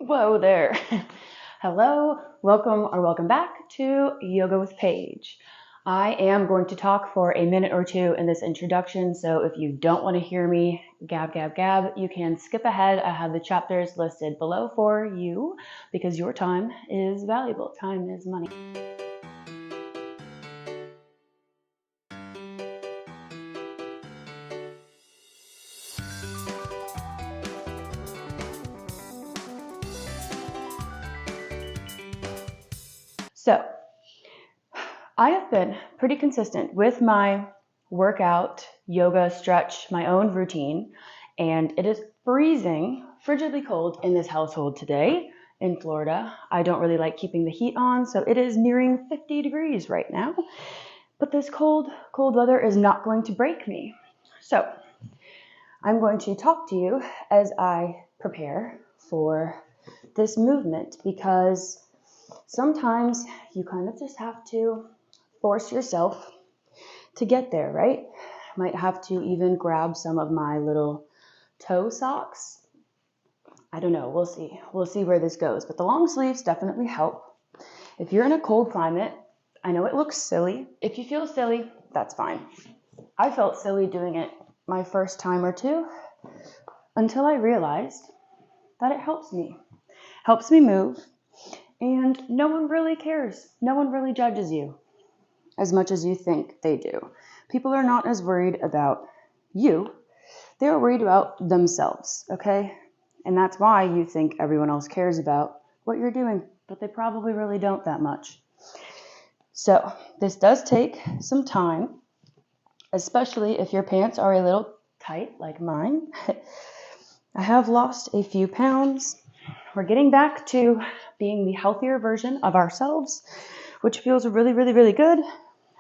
Whoa there. Hello, welcome back to Yoga with Paige. I am going to talk for a minute or two in this introduction, so if you don't want to hear me gab, you can skip ahead. I have the chapters listed below for you because your time is valuable. Time is money. So, I have been pretty consistent with my workout, yoga, stretch, my own routine, and it is freezing, frigidly cold in this household today in Florida. I don't really like keeping the heat on, so it is nearing 50 degrees right now. But this cold weather is not going to break me. So, I'm going to talk to you as I prepare for this movement because sometimes you kind of just have to force yourself to get there, right? Might have to even grab some of my little toe socks. I don't know, we'll see. We'll see where this goes, but the long sleeves definitely help. If you're in a cold climate, I know it looks silly. If you feel silly, that's fine. I felt silly doing it my first time or two until I realized that it helps me move, and no one really cares. No one really judges you as much as you think they do. People are not as worried about you. They're worried about themselves, okay? And that's why you think everyone else cares about what you're doing, but they probably really don't that much. So this does take some time, especially if your pants are a little tight like mine. I have lost a few pounds. We're getting back to being the healthier version of ourselves, which feels really, really, really good.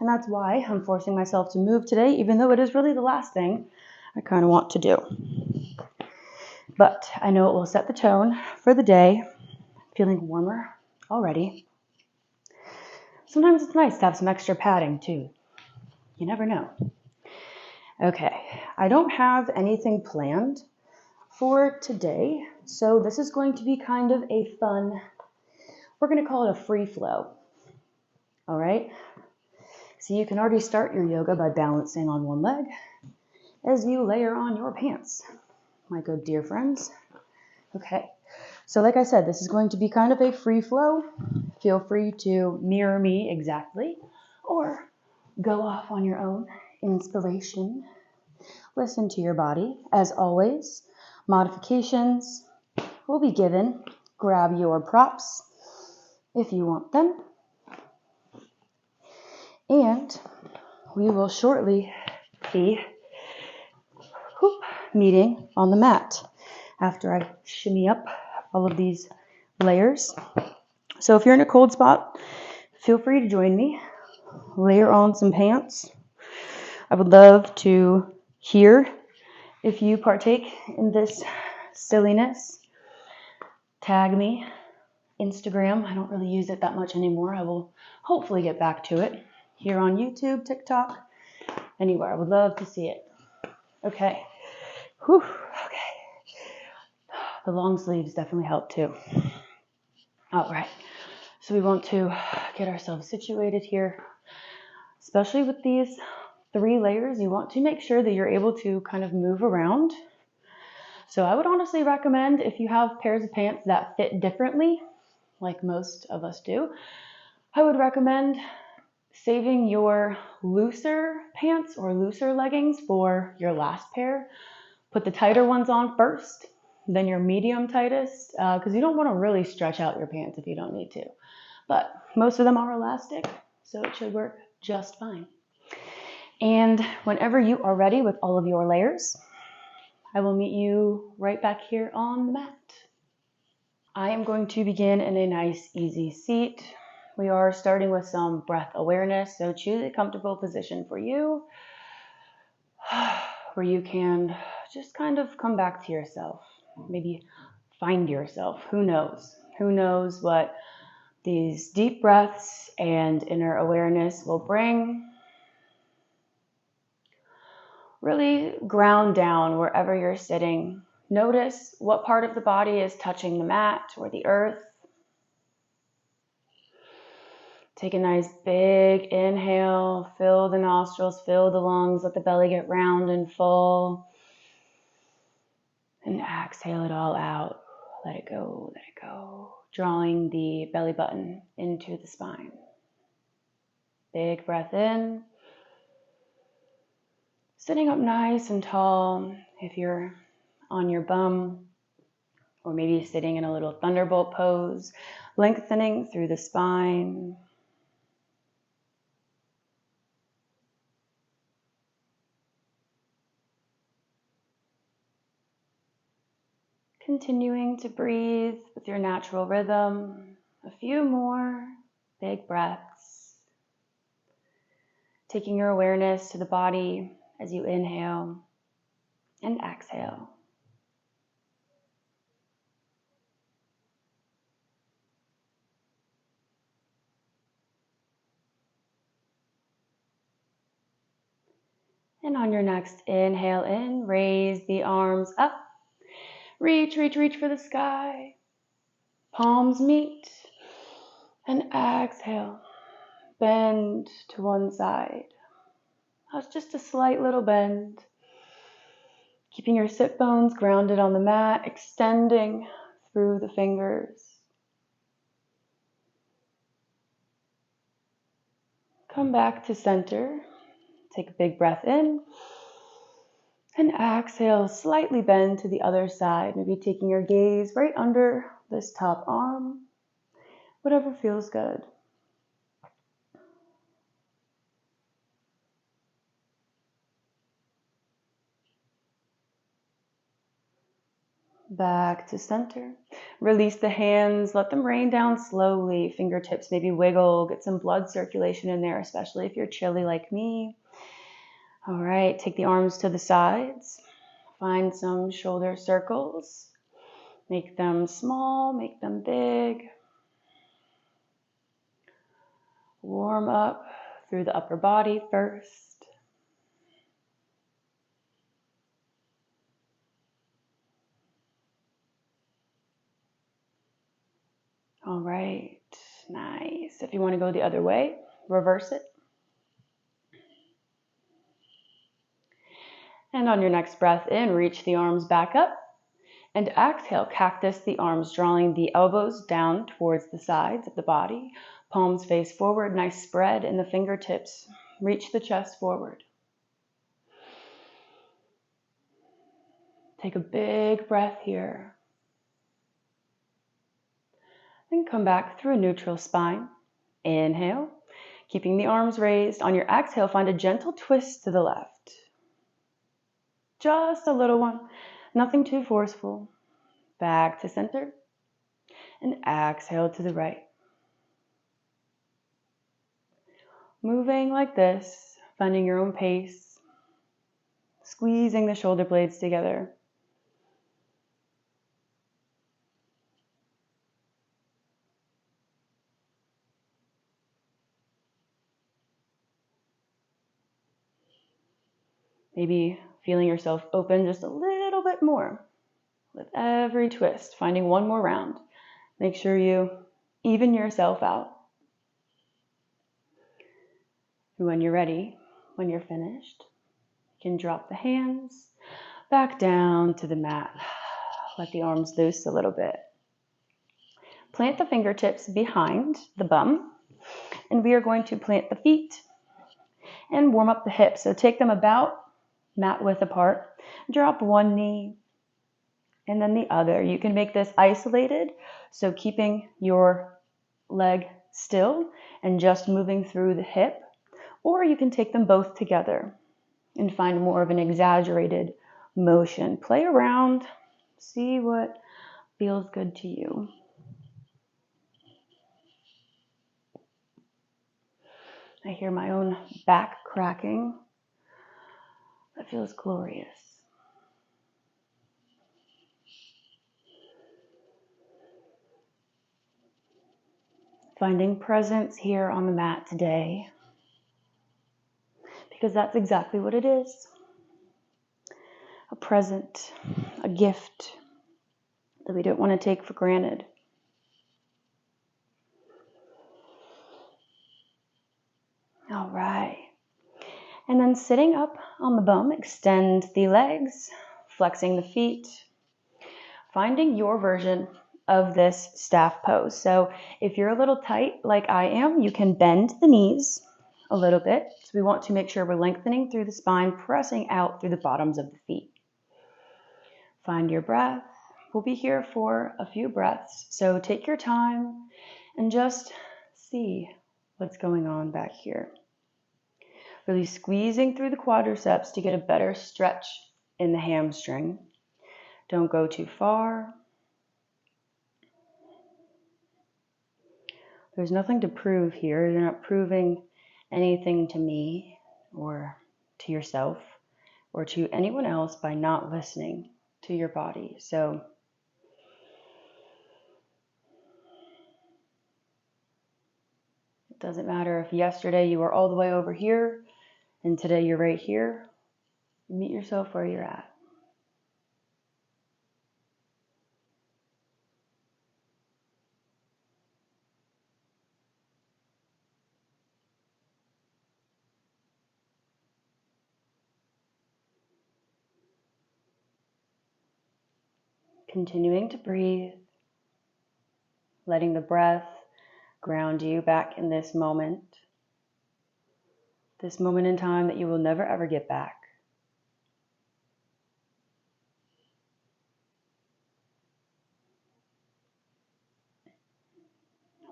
And that's why I'm forcing myself to move today, even though it is really the last thing I kind of want to do. But I know it will set the tone for the day. Feeling warmer already. Sometimes it's nice to have some extra padding too. You never know. Okay, I don't have anything planned for today, so this is going to be kind of a fun, we're going to call it a free flow. All right? So you can already start your yoga by balancing on one leg as you layer on your pants, my good dear friends. Okay, so like I said, this is going to be kind of a free flow. Feel free to mirror me exactly or go off on your own inspiration. Listen to your body. As always, modifications will be given. Grab your props if you want them. And we will shortly be meeting on the mat after I shimmy up all of these layers. So if you're in a cold spot, feel free to join me. Layer on some pants. I would love to hear if you partake in this silliness. Tag me. Instagram. I don't really use it that much anymore. I will hopefully get back to it. Here on YouTube, TikTok, anywhere. I would love to see it. Okay. Whew. Okay. The long sleeves definitely help too. All right. So we want to get ourselves situated here. Especially with these 3 layers, you want to make sure that you're able to kind of move around. So I would honestly recommend, if you have pairs of pants that fit differently, like most of us do, I would recommend saving your looser pants or looser leggings for your last pair. Put the tighter ones on first, then your medium tightest, because you don't want to really stretch out your pants if you don't need to. But most of them are elastic, so it should work just fine. And whenever you are ready with all of your layers, I will meet you right back here on the mat. I am going to begin in a nice, easy seat. We are starting with some breath awareness, so choose a comfortable position for you where you can just kind of come back to yourself, maybe find yourself. Who knows? Who knows what these deep breaths and inner awareness will bring. Really ground down wherever you're sitting. Notice what part of the body is touching the mat or the earth. Take a nice big inhale, fill the nostrils, fill the lungs, let the belly get round and full. And exhale it all out. Let it go, let it go. Drawing the belly button into the spine. Big breath in. Sitting up nice and tall. If you're on your bum, or maybe sitting in a little thunderbolt pose, lengthening through the spine. Continuing to breathe with your natural rhythm. A few more big breaths. Taking your awareness to the body as you inhale and exhale. And on your next inhale in, raise the arms up. Reach, reach, reach for the sky. Palms meet. And exhale. Bend to one side. That's just a slight little bend. Keeping your sit bones grounded on the mat, extending through the fingers. Come back to center. Take a big breath in. And exhale, slightly bend to the other side. Maybe taking your gaze right under this top arm. Whatever feels good. Back to center. Release the hands, let them rain down slowly. Fingertips maybe wiggle, get some blood circulation in there, especially if you're chilly like me. All right, take the arms to the sides. Find some shoulder circles. Make them small, make them big. Warm up through the upper body first. All right, nice. If you want to go the other way, reverse it. And on your next breath in, reach the arms back up. And exhale, cactus the arms, drawing the elbows down towards the sides of the body. Palms face forward, nice spread in the fingertips. Reach the chest forward. Take a big breath here. Then come back through a neutral spine. Inhale, keeping the arms raised. On your exhale, find a gentle twist to the left. Just a little one, nothing too forceful. Back to center. And exhale to the right. Moving like this, finding your own pace. Squeezing the shoulder blades together. Maybe feeling yourself open just a little bit more with every twist, finding one more round. Make sure you even yourself out. And when you're ready, when you're finished, you can drop the hands back down to the mat. Let the arms loose a little bit. Plant the fingertips behind the bum, and we are going to plant the feet and warm up the hips. So take them about mat width apart. Drop one knee and then the other. You can make this isolated, so keeping your leg still and just moving through the hip, or you can take them both together and find more of an exaggerated motion. Play around, see what feels good to you. I hear my own back cracking. That feels glorious. Finding presence here on the mat today, because that's exactly what it is. A present a gift that we don't want to take for granted. All right. And then sitting up on the bum, extend the legs, flexing the feet, finding your version of this staff pose. So if you're a little tight like I am, you can bend the knees a little bit. So we want to make sure we're lengthening through the spine, pressing out through the bottoms of the feet. Find your breath. We'll be here for a few breaths. So take your time and just see what's going on back here. Really squeezing through the quadriceps to get a better stretch in the hamstring. Don't go too far. There's nothing to prove here. You're not proving anything to me or to yourself or to anyone else by not listening to your body. So it doesn't matter if yesterday you were all the way over here and today you're right here. Meet yourself where you're at. Continuing to breathe, letting the breath ground you back in this moment in time that you will never ever get back.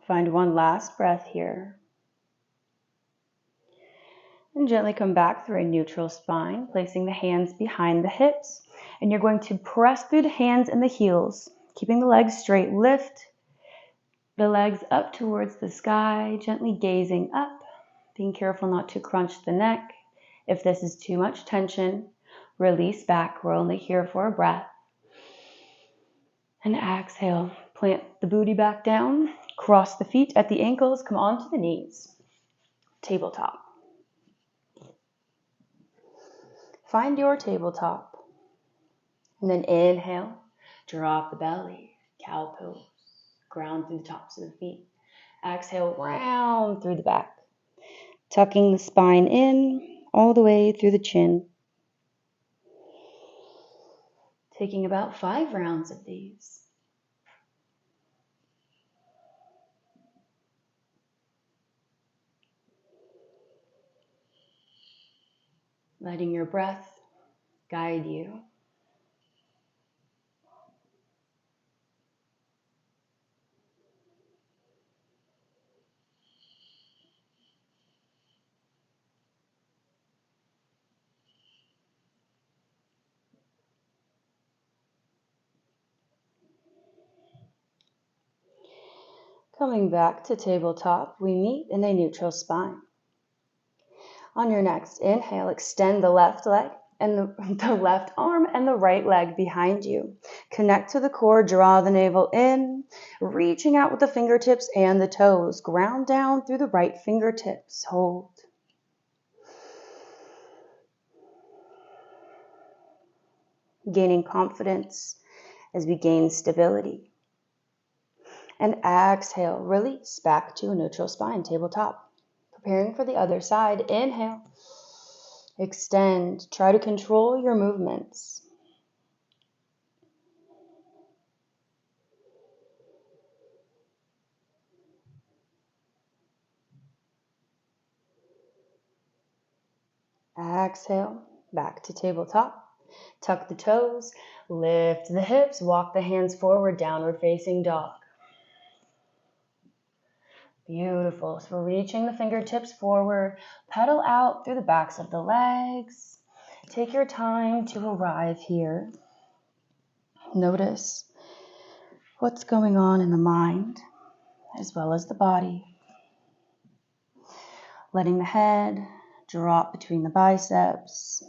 Find one last breath here. And gently come back through a neutral spine, placing the hands behind the hips. And you're going to press through the hands and the heels, keeping the legs straight. Lift the legs up towards the sky, gently gazing up, being careful not to crunch the neck. If this is too much tension, release back. We're only here for a breath. And exhale, plant the booty back down, cross the feet at the ankles, come onto the knees, tabletop. Find your tabletop. And then inhale, drop the belly, cow pose, ground through the tops of the feet. Exhale, round through the back, tucking the spine in all the way through the chin. Taking about 5 rounds of these. Letting your breath guide you. Coming back to tabletop, we meet in a neutral spine. On your next inhale, extend the left leg and the left arm and the right leg behind you. Connect to the core, draw the navel in, reaching out with the fingertips and the toes. Ground down through the right fingertips. Hold. Gaining confidence as we gain stability. And exhale, release back to a neutral spine, tabletop. Preparing for the other side. Inhale, extend. Try to control your movements. Exhale, back to tabletop. Tuck the toes, lift the hips, walk the hands forward, downward facing dog. Beautiful. So we're reaching the fingertips forward, pedal out through the backs of the legs. Take your time to arrive here. Notice what's going on in the mind as well as the body. Letting the head drop between the biceps,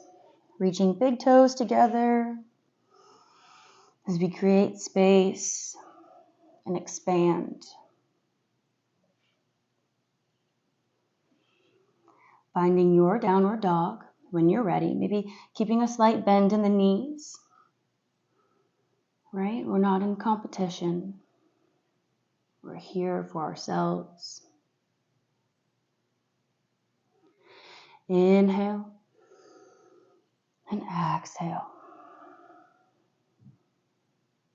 reaching big toes together as we create space and expand. Finding your downward dog when you're ready, maybe keeping a slight bend in the knees. right? We're not in competition. We're here for ourselves. Inhale and exhale.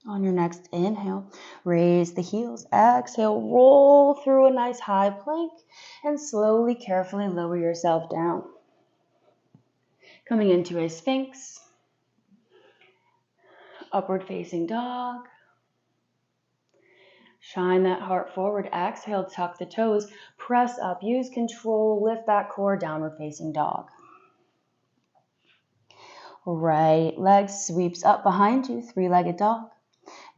On your next inhale, raise the heels. Exhale, roll through a nice high plank and slowly, carefully lower yourself down. Coming into a Sphinx, upward facing dog. Shine that heart forward. Exhale, tuck the toes, press up, use control, lift that core, downward facing dog. Right leg sweeps up behind you, three-legged dog.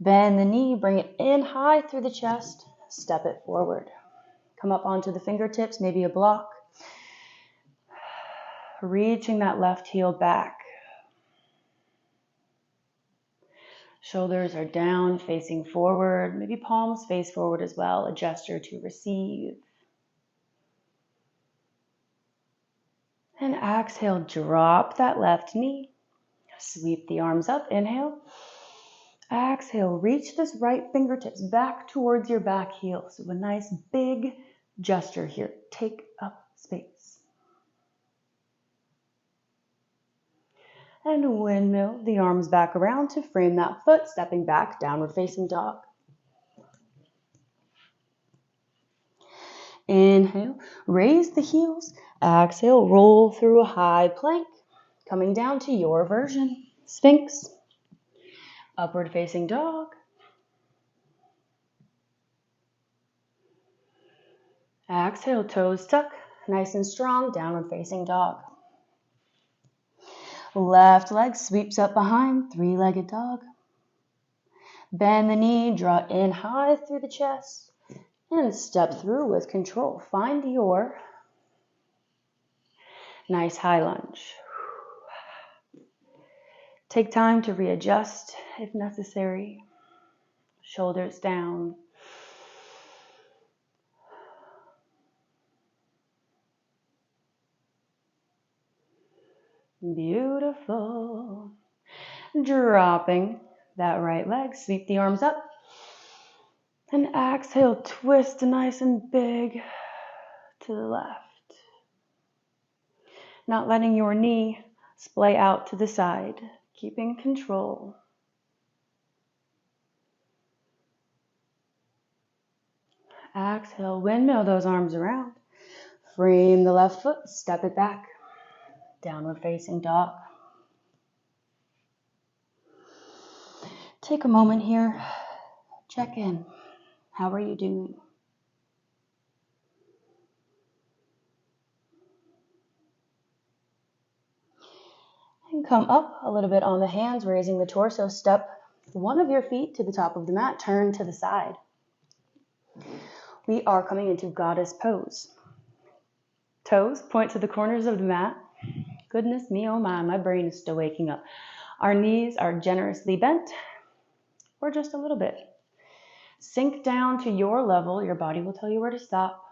Bend the knee, bring it in high through the chest, step it forward. Come up onto the fingertips, maybe a block. Reaching that left heel back. Shoulders are down, facing forward, maybe palms face forward as well, a gesture to receive. And exhale, drop that left knee. Sweep the arms up, inhale. Exhale, reach this right fingertips back towards your back heel. So a nice big gesture here. Take up space. And windmill the arms back around to frame that foot, stepping back, downward facing dog. Inhale, raise the heels. Exhale, roll through a high plank. Coming down to your version. Sphinx. Upward facing dog. Exhale, toes tuck, nice and strong, downward facing dog. Left leg sweeps up behind, three-legged dog. Bend the knee, draw in high through the chest, and step through with control. Find your nice high lunge. Take time to readjust if necessary. Shoulders down. Beautiful. Dropping that right leg, sweep the arms up. And exhale, twist nice and big to the left. Not letting your knee splay out to the side, keeping control. Exhale, windmill those arms around. Frame the left foot, step it back. Downward facing dog. Take a moment here. Check in. How are you doing? And come up a little bit on the hands, raising the torso. Step one of your feet to the top of the mat. Turn to the side. We are coming into goddess pose. Toes point to the corners of the mat. Goodness me, oh my brain is still waking up. Our knees are generously bent, or just a little bit. Sink down to your level. Your body will tell you where to stop.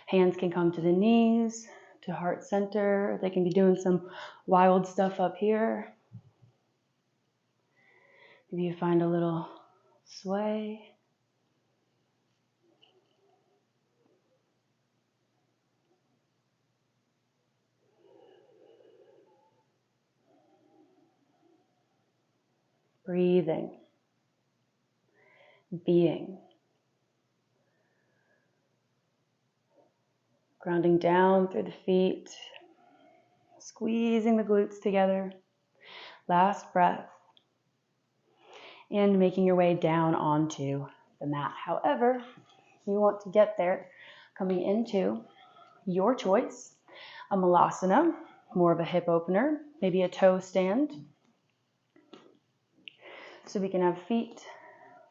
Hands can come to the knees, to heart center. They can be doing some wild stuff up here. Maybe you find a little sway. Breathing. Being. Grounding down through the feet. Squeezing the glutes together. Last breath. And making your way down onto the mat. However, you want to get there coming into your choice, a malasana, more of a hip opener, maybe a toe stand. So we can have feet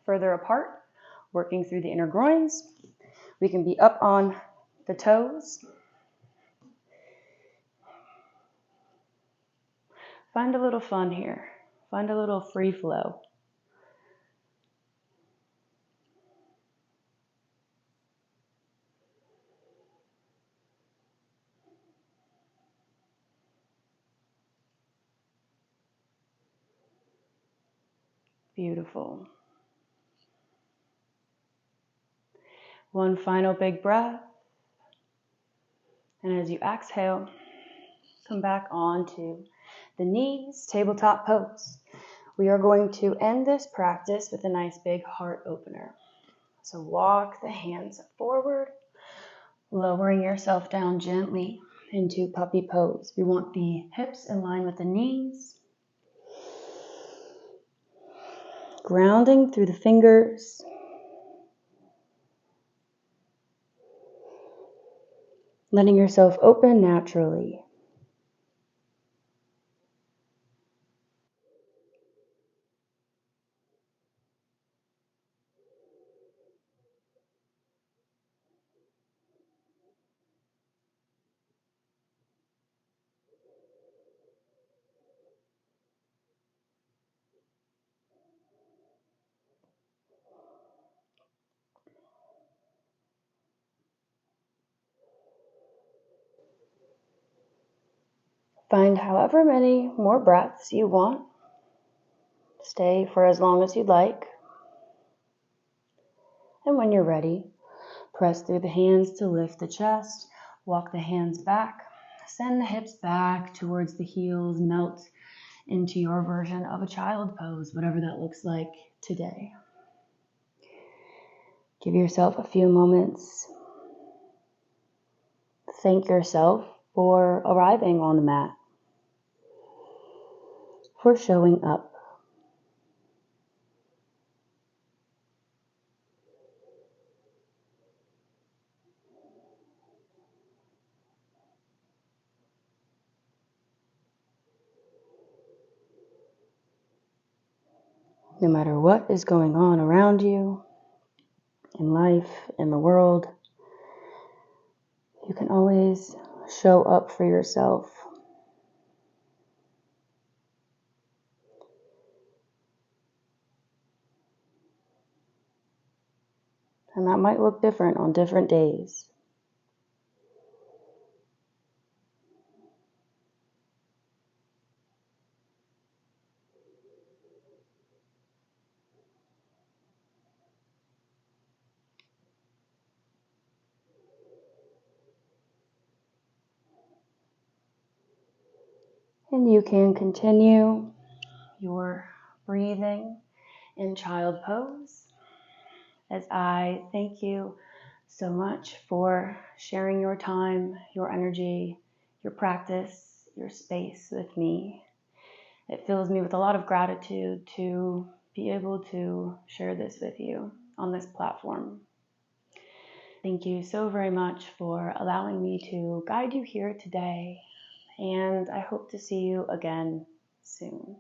further apart, working through the inner groins. We can be up on the toes. Find a little fun here. Find a little free flow. Beautiful. One final big breath. And as you exhale, come back onto the knees, tabletop pose. We are going to end this practice with a nice big heart opener. So walk the hands forward, lowering yourself down gently into puppy pose. We want the hips in line with the knees. Grounding through the fingers. Letting yourself open naturally. Find however many more breaths you want. Stay for as long as you'd like. And when you're ready, press through the hands to lift the chest. Walk the hands back. Send the hips back towards the heels. Melt into your version of a child pose, whatever that looks like today. Give yourself a few moments. Thank yourself for arriving on the mat, for showing up. No matter what is going on around you, in life, in the world, you can always show up for yourself. And that might look different on different days. And you can continue your breathing in child pose as I thank you so much for sharing your time, your energy, your practice, your space with me. It fills me with a lot of gratitude to be able to share this with you on this platform. Thank you so very much for allowing me to guide you here today, and I hope to see you again soon.